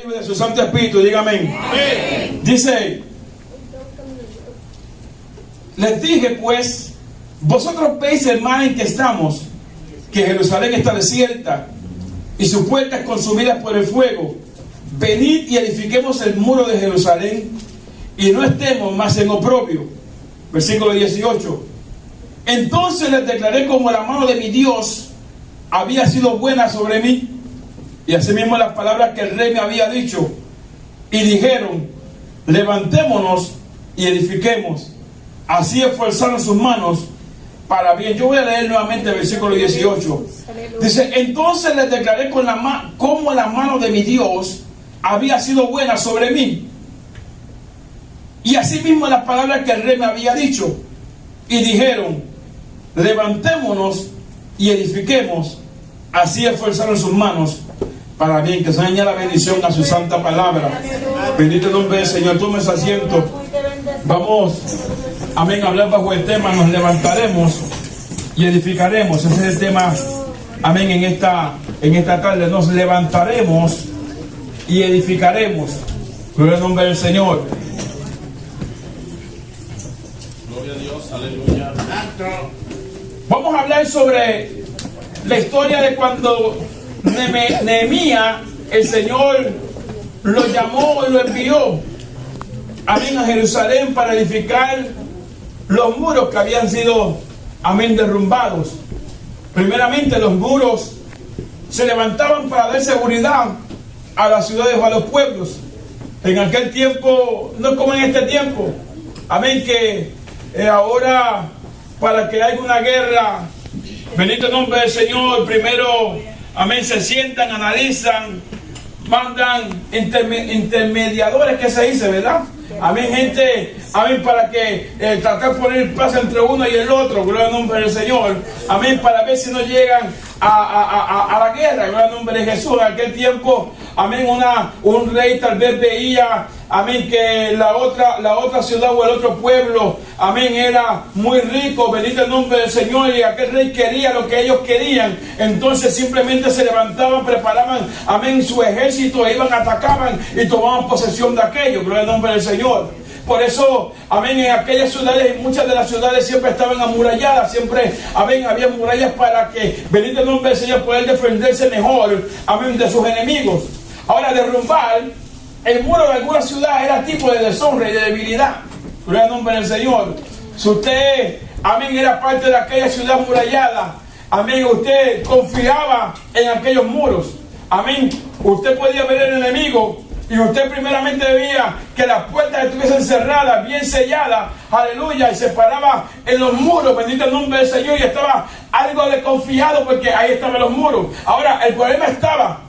De su Santo Espíritu, dígame. Amén. Dice: les dije pues, vosotros veis el mal en que estamos, que Jerusalén está desierta y sus puertas consumidas por el fuego. Venid y edifiquemos el muro de Jerusalén y no estemos más en oprobio. Versículo 18. Entonces les declaré como la mano de mi Dios había sido buena sobre mí, y asimismo las palabras que el rey me había dicho, y dijeron: levantémonos y edifiquemos. Así esforzaron sus manos para bien. Yo voy a leer nuevamente el versículo 18. Dice: entonces les declaré como la mano de mi Dios había sido buena sobre mí, y asimismo las palabras que el rey me había dicho, y dijeron: levantémonos y edifiquemos. Así esforzaron sus manos para bien. Que se añada la bendición a su santa palabra. Bendito el nombre del Señor. Tome ese asiento. Vamos, amén, a hablar bajo el tema: nos levantaremos y edificaremos. Ese es el tema, amén, en esta tarde. Nos levantaremos y edificaremos. Gloria al nombre del Señor. Gloria a Dios, aleluya. Vamos a hablar sobre la historia de cuando Nehemías, el Señor lo llamó y lo envió, amén, a Jerusalén para edificar los muros que habían sido, amén, derrumbados. Primeramente, los muros se levantaban para dar seguridad a las ciudades o a los pueblos. En aquel tiempo, no como en este tiempo, amén, que ahora para que haya una guerra, bendito el nombre del Señor, primero, amén, se sientan, analizan, mandan intermediadores, que se dice, ¿verdad? Amén, gente, amén, para que tratar de poner paz entre uno y el otro, gloria al nombre del Señor, amén, para ver si no llegan a la guerra, gloria al nombre de Jesús. En aquel tiempo, amén, un rey tal vez veía, amén, que la otra ciudad o el otro pueblo, amén, era muy rico, bendito el nombre del Señor, y aquel rey quería lo que ellos querían. Entonces simplemente se levantaban, preparaban, amén, su ejército, iban, atacaban y tomaban posesión de aquello, gloria al nombre del Señor. Por eso, amén, en aquellas ciudades, y muchas de las ciudades siempre estaban amuralladas, siempre, amén, había murallas para que, bendito el nombre del Señor, poder defenderse mejor, amén, de sus enemigos. Ahora, derrumbar el muro de alguna ciudad era tipo de deshonra y de debilidad. Gloria al nombre del Señor. Si usted, amén, era parte de aquella ciudad amurallada, amén, usted confiaba en aquellos muros, amén, usted podía ver el enemigo y usted primeramente veía que las puertas estuviesen cerradas, bien selladas, aleluya, y se paraba en los muros, bendito el nombre del Señor, y estaba algo desconfiado porque ahí estaban los muros. Ahora, el problema estaba,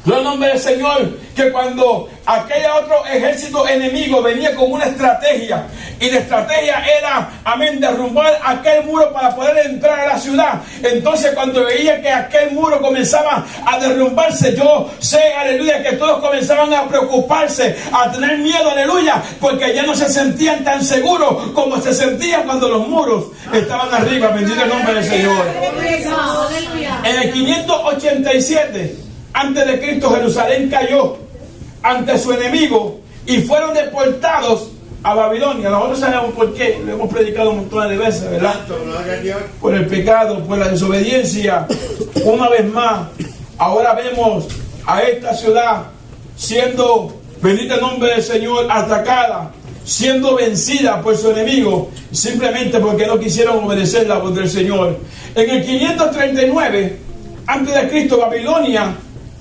gloria al nombre del Señor, que cuando aquel otro ejército enemigo venía con una estrategia, y la estrategia era, amén, derrumbar aquel muro para poder entrar a la ciudad. Entonces cuando veía que aquel muro comenzaba a derrumbarse, yo sé, aleluya, que todos comenzaban a preocuparse, a tener miedo, aleluya, porque ya no se sentían tan seguros como se sentían cuando los muros estaban arriba. Bendito el nombre del Señor. En el 587 antes de Cristo, Jerusalén cayó ante su enemigo y fueron deportados a Babilonia. Nosotros sabemos por qué, lo hemos predicado un montón de veces, ¿verdad? Por el pecado, por la desobediencia. Una vez más, ahora vemos a esta ciudad siendo, bendito el nombre del Señor, atacada, siendo vencida por su enemigo, simplemente porque no quisieron obedecer la voz del Señor. En el 539 antes de Cristo, Babilonia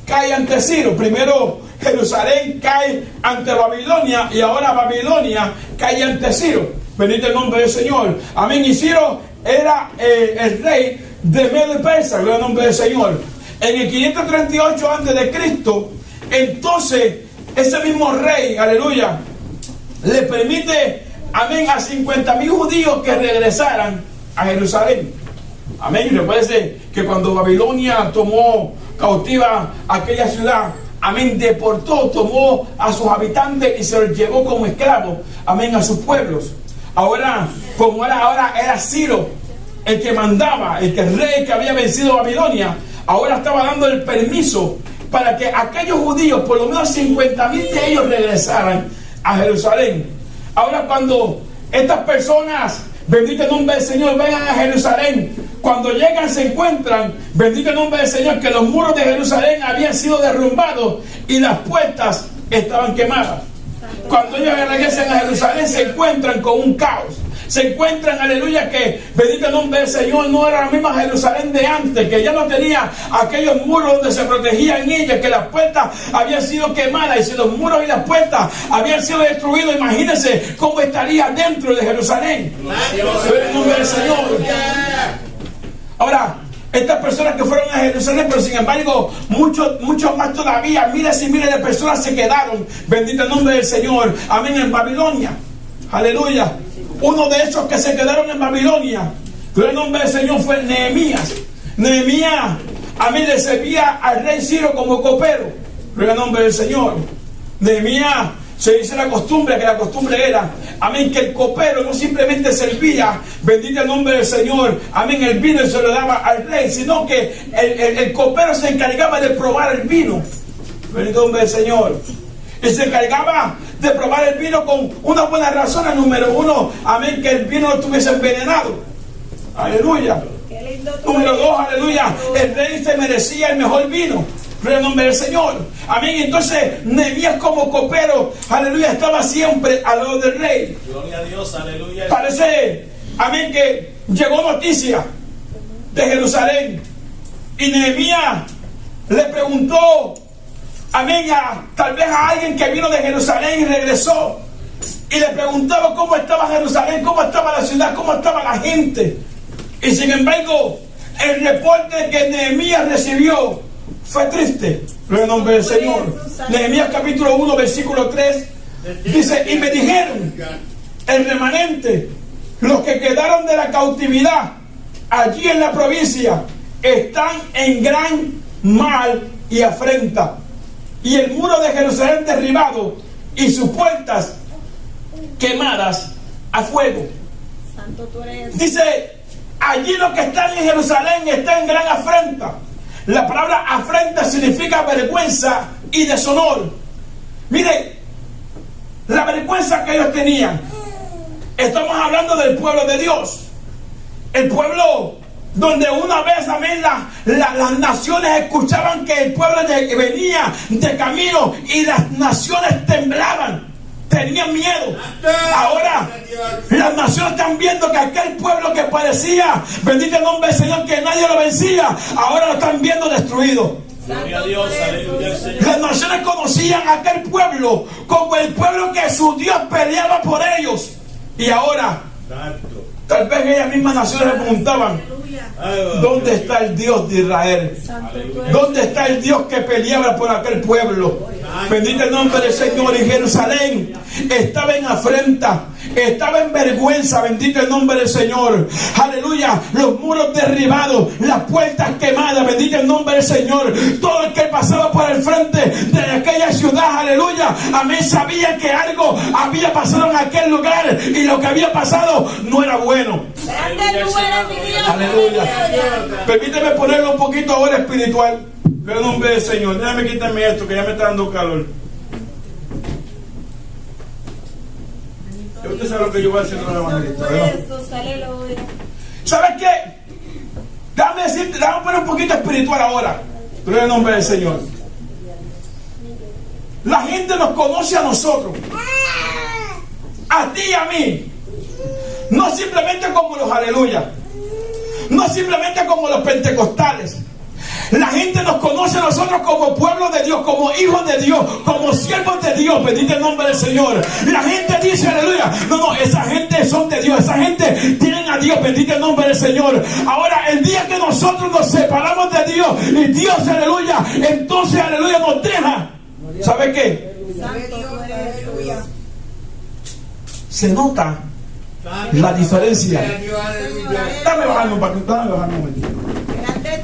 cae ante Ciro. Primero Jerusalén cae ante Babilonia y ahora Babilonia cae ante Ciro. Bendito el nombre del Señor. Amén. Y Ciro era el rey de Medo y Persia. Gloria al nombre del Señor. En el 538 antes de Cristo, entonces ese mismo rey, aleluya, le permite, amén, a 50,000 judíos que regresaran a Jerusalén. Amén. Y recuerde que cuando Babilonia tomó cautiva aquella ciudad, amén, deportó, tomó a sus habitantes y se los llevó como esclavos, amén, a sus pueblos. Ahora, como ahora era Ciro el que mandaba, el rey que había vencido a Babilonia, ahora estaba dando el permiso para que aquellos judíos, por lo menos 50,000 de ellos, regresaran a Jerusalén. Ahora, cuando estas personas, bendito el nombre del Señor, vengan a Jerusalén, cuando llegan se encuentran, bendito el nombre del Señor, que los muros de Jerusalén habían sido derrumbados y las puertas estaban quemadas. Cuando ellos regresan a Jerusalén se encuentran con un caos. Se encuentran, aleluya, que bendito el nombre del Señor, no era la misma Jerusalén de antes, que ya no tenía aquellos muros donde se protegían ellas, que las puertas habían sido quemadas, y si los muros y las puertas habían sido destruidos, imagínense cómo estaría dentro de Jerusalén. Gloria al nombre del Señor. Ahora, estas personas que fueron a Jerusalén, pero sin embargo, muchos más todavía, miles y miles de personas se quedaron, bendito el nombre del Señor, amén, en Babilonia. Aleluya. Uno de esos que se quedaron en Babilonia, gloria al nombre del Señor, fue Nehemías. Nehemías, amén, le servía al rey Ciro como copero. Gloria al nombre del Señor. Nehemías, se dice la costumbre era, amén, que el copero no simplemente servía, bendito el nombre del Señor, amén, el vino se lo daba al rey, sino que el copero se encargaba de probar el vino. Bendito el nombre del Señor. Y se encargaba de probar el vino con una buena razón. Número uno, amén, que el vino no estuviese envenenado. Aleluya. Número dos, aleluya, el rey se merecía el mejor vino. Gloria al nombre del Señor. Amén. Entonces, Nehemías como copero, aleluya, estaba siempre al lado del rey. Gloria a Dios, aleluya. Parece, amén, que llegó noticia de Jerusalén. Y Nehemías le preguntó, amén, tal vez a alguien que vino de Jerusalén y regresó, y le preguntaba cómo estaba Jerusalén, cómo estaba la ciudad, cómo estaba la gente. Y sin embargo, el reporte que Nehemías recibió fue triste. Gloria al nombre del Señor. Nehemías capítulo 1, versículo 3 dice: y me dijeron, el remanente, los que quedaron de la cautividad allí en la provincia, están en gran mal y afrenta, y el muro de Jerusalén derribado y sus puertas quemadas a fuego. Santo tú eres. Dice, allí los que están en Jerusalén están en gran afrenta. La palabra afrenta significa vergüenza y deshonor. Mire, la vergüenza que ellos tenían. Estamos hablando del pueblo de Dios. El pueblo donde una vez, amén, las naciones escuchaban que el pueblo venía de camino y las naciones temblaban, tenían miedo. Ahora las naciones están viendo que aquel pueblo que parecía, bendito el nombre del Señor, que nadie lo vencía, ahora lo están viendo destruido. Gloria a Dios, aleluya, Señor. Las naciones conocían a aquel pueblo como el pueblo que su Dios peleaba por ellos. Y ahora, tal vez ellas mismas naciones le preguntaban: ¿dónde está el Dios de Israel? ¿Dónde está el Dios que peleaba por aquel pueblo? Bendito el nombre del Señor. Y Jerusalén estaba en afrenta, estaba en vergüenza. Bendito el nombre del Señor. Aleluya. Los muros derribados, las puertas quemadas. Bendito el nombre del Señor. Todo el que pasaba por el frente de aquella ciudad, aleluya, amén, sabía que algo había pasado en aquel lugar, y lo que había pasado no era bueno. Aleluya. Permíteme ponerlo un poquito ahora espiritual. En el nombre del Señor. Déjame quitarme esto, que ya me está dando calor. Usted sabe lo que yo voy a hacer con la evangelista, ¿verdad? ¿Sabes qué? Déjame poner un poquito espiritual ahora. En el nombre del Señor. La gente nos conoce a nosotros, a ti y a mí, no simplemente como los aleluya, no simplemente como los pentecostales. La gente nos conoce a nosotros como pueblo de Dios, como hijos de Dios, como siervos de Dios. Bendito el nombre del Señor. La gente dice aleluya: no, esa gente son de Dios, esa gente tienen a Dios. Bendito el nombre del Señor. Ahora, el día que nosotros nos separamos de Dios y Dios, aleluya, entonces aleluya nos deja. ¿Sabe qué? Se nota la diferencia. Dame bajarme un poquito, dame bajarme un momentito.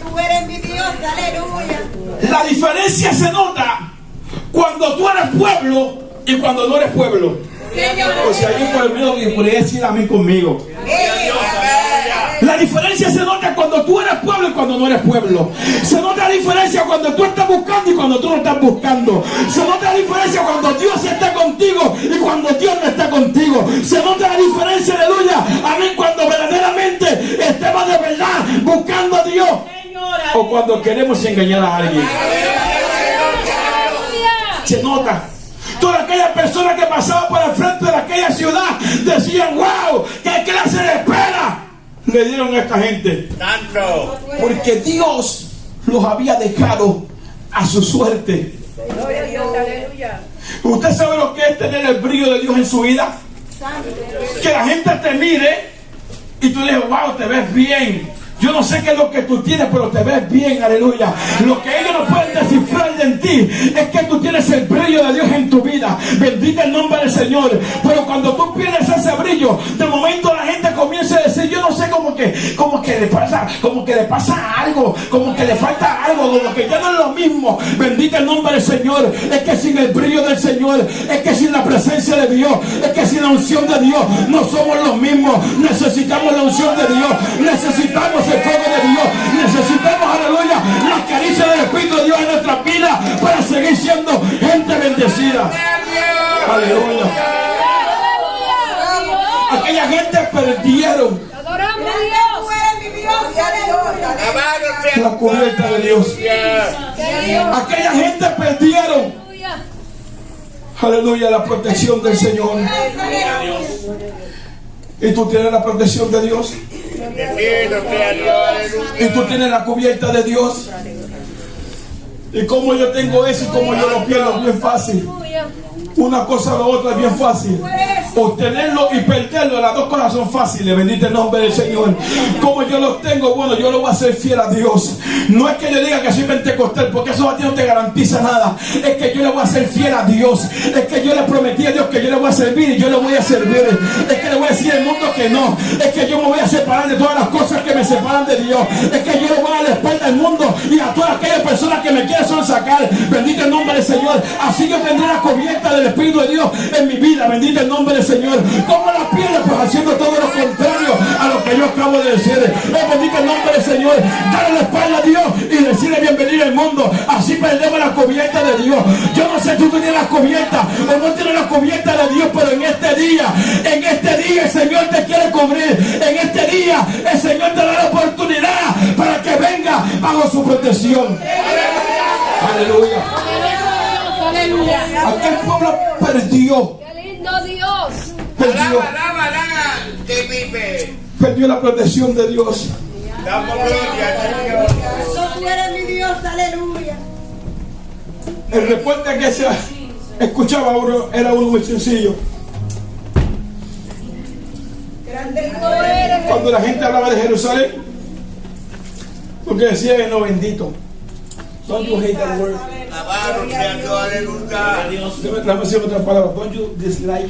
Tú eres mi Dios, aleluya. La diferencia se nota cuando tú eres pueblo y cuando no eres pueblo. O sea, hay un pueblo que podría decir amén conmigo. La diferencia se nota cuando tú eres pueblo y cuando no eres pueblo. Se nota la diferencia cuando tú estás buscando y cuando tú no estás buscando. Se nota la diferencia cuando Dios está contigo y cuando Dios no está contigo. Se nota la diferencia, aleluya, amén, cuando verdaderamente estemos de verdad buscando a Dios o cuando queremos engañar a alguien. Se nota. Todas aquellas personas que pasaban por el frente de aquella ciudad decían: wow, ¿qué clase de espera le dieron a esta gente? Porque Dios los había dejado a su suerte. ¿Usted sabe lo que es tener el brillo de Dios en su vida? Que la gente te mire y tú le dices: wow, te ves bien. Yo no sé qué es lo que tú tienes, pero te ves bien, aleluya. Lo que ellos no pueden descifrar en ti es que tú tienes el brillo de Dios en tu vida. Bendito el nombre del Señor. Pero cuando tú pierdes ese brillo, de momento la gente comienza a decir: yo no sé, como que le pasa algo, como que le falta algo, como que ya no es lo mismo. Bendito el nombre del Señor. Es que sin el brillo del Señor, es que sin la presencia de Dios, es que sin la unción de Dios, no somos los mismos. Necesitamos la unción de Dios, necesitamos el fuego de Dios, necesitamos, aleluya, las caricias del Espíritu de Dios en nuestra vida para seguir siendo gente bendecida. Aleluya. Aquella gente perdieron la cubierta de Dios. Aquella gente perdieron, aleluya, la protección del Señor. Y tú tienes la protección de Dios. Y tú tienes la cubierta de Dios. Y como yo tengo eso y como yo lo pierdo, bien fácil. Una cosa o la otra es bien fácil. Obtenerlo y perderlo, las dos cosas son fáciles. Bendito el nombre del Señor. Como yo los tengo, bueno, yo lo voy a hacer fiel a Dios. No es que yo diga que soy pentecostal, porque eso a ti no te garantiza nada. Es que yo le voy a ser fiel a Dios. Es que yo le prometí a Dios que yo le voy a servir y yo le voy a servir. Es que le voy a decir al mundo que no. Es que yo me voy a separar de todas las cosas que me separan de Dios. Es que yo le voy a dar la espalda al mundo y a todas aquellas personas que me quieren sacar. Bendito el nombre del Señor. Así yo tendré la cubierta del Espíritu de Dios en mi vida. Bendito el nombre del Señor. ¿Cómo la pierde? Pues haciendo todo lo contrario a lo que yo acabo de decir. Bendito el nombre del Señor. Darle la espalda a Dios y decirle bienvenido al mundo. Así perdemos la cubierta de Dios. Yo no sé si tú tienes la cubierta o no tienes la cubierta de Dios, pero en este día el Señor te quiere cubrir. En este día el Señor te da la oportunidad para que venga bajo su protección. Aleluya. Aquel pueblo perdió. ¡Qué lindo Dios! Perdió la protección de Dios. Santo tú eres mi Dios, aleluya. El reporte que se escuchaba era uno muy sencillo. Grande tú eres. Cuando la gente hablaba de Jerusalén, porque decía que no, bendito. Don't you hate that word? Déjame decir otra palabra. Don't you dislike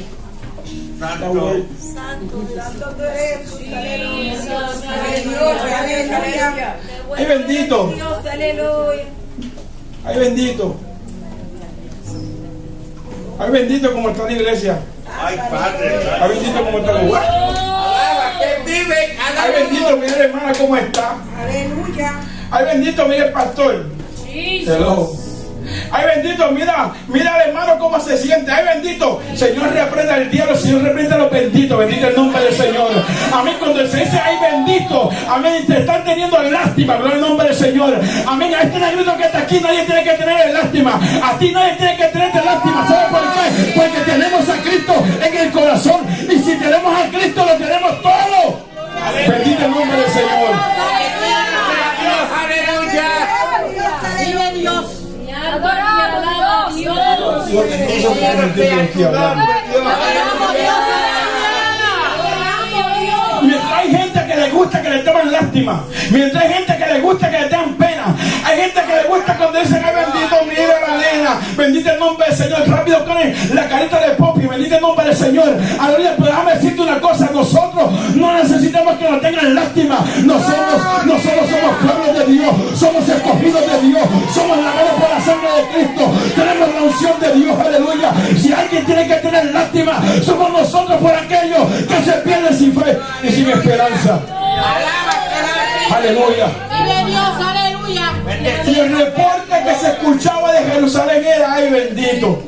that word? Santo tú eres, aleluya. Ay, bendito. Dios, aleluya. Ay, bendito. Ay, bendito como está la iglesia. Ay, bendito como está la iglesia. Ay, bendito, mira la hermana cómo está. Aleluya. Ay, bendito, mira el pastor. Hello. Ay, bendito, mira al hermano cómo se siente. Ay, bendito, Señor, reprenda al diablo, Señor, reprenda a los benditos. Bendito el nombre del Señor. Amén. Cuando se dice ay, bendito, amén, te están teniendo lástima. Gloria al nombre del Señor. Amén. A este negrito que está aquí, nadie tiene que tener lástima. A ti nadie tiene que tenerte lástima. ¿Sabes por qué? Porque tenemos a Cristo en el corazón. Y si tenemos a Cristo, lo tenemos todo. Bendito el nombre del Señor. Aleluya. Dios. Adoramos Dios. Mientras hay gente que le gusta que le tomen lástima, mientras hay gente que le gusta que le den pena, hay gente que le gusta cuando dicen ay bendito, mira la nena, bendito el nombre del Señor, rápido ponen la carita de Poppy, bendito el nombre del Señor. Aleluya. Pero déjame decirte una cosa, nosotros no necesitamos que nos tengan lástima. Nosotros somos pueblos de Dios, somos escogidos de Dios, somos lavados por la sangre de Cristo, tenemos la unción de Dios. Aleluya. Si alguien tiene que tener lástima, somos nosotros por aquellos que se pierden sin fe y sin esperanza. Aleluya. Vive Dios, aleluya. Y el reporte que se escuchaba de Jerusalén era: ay bendito.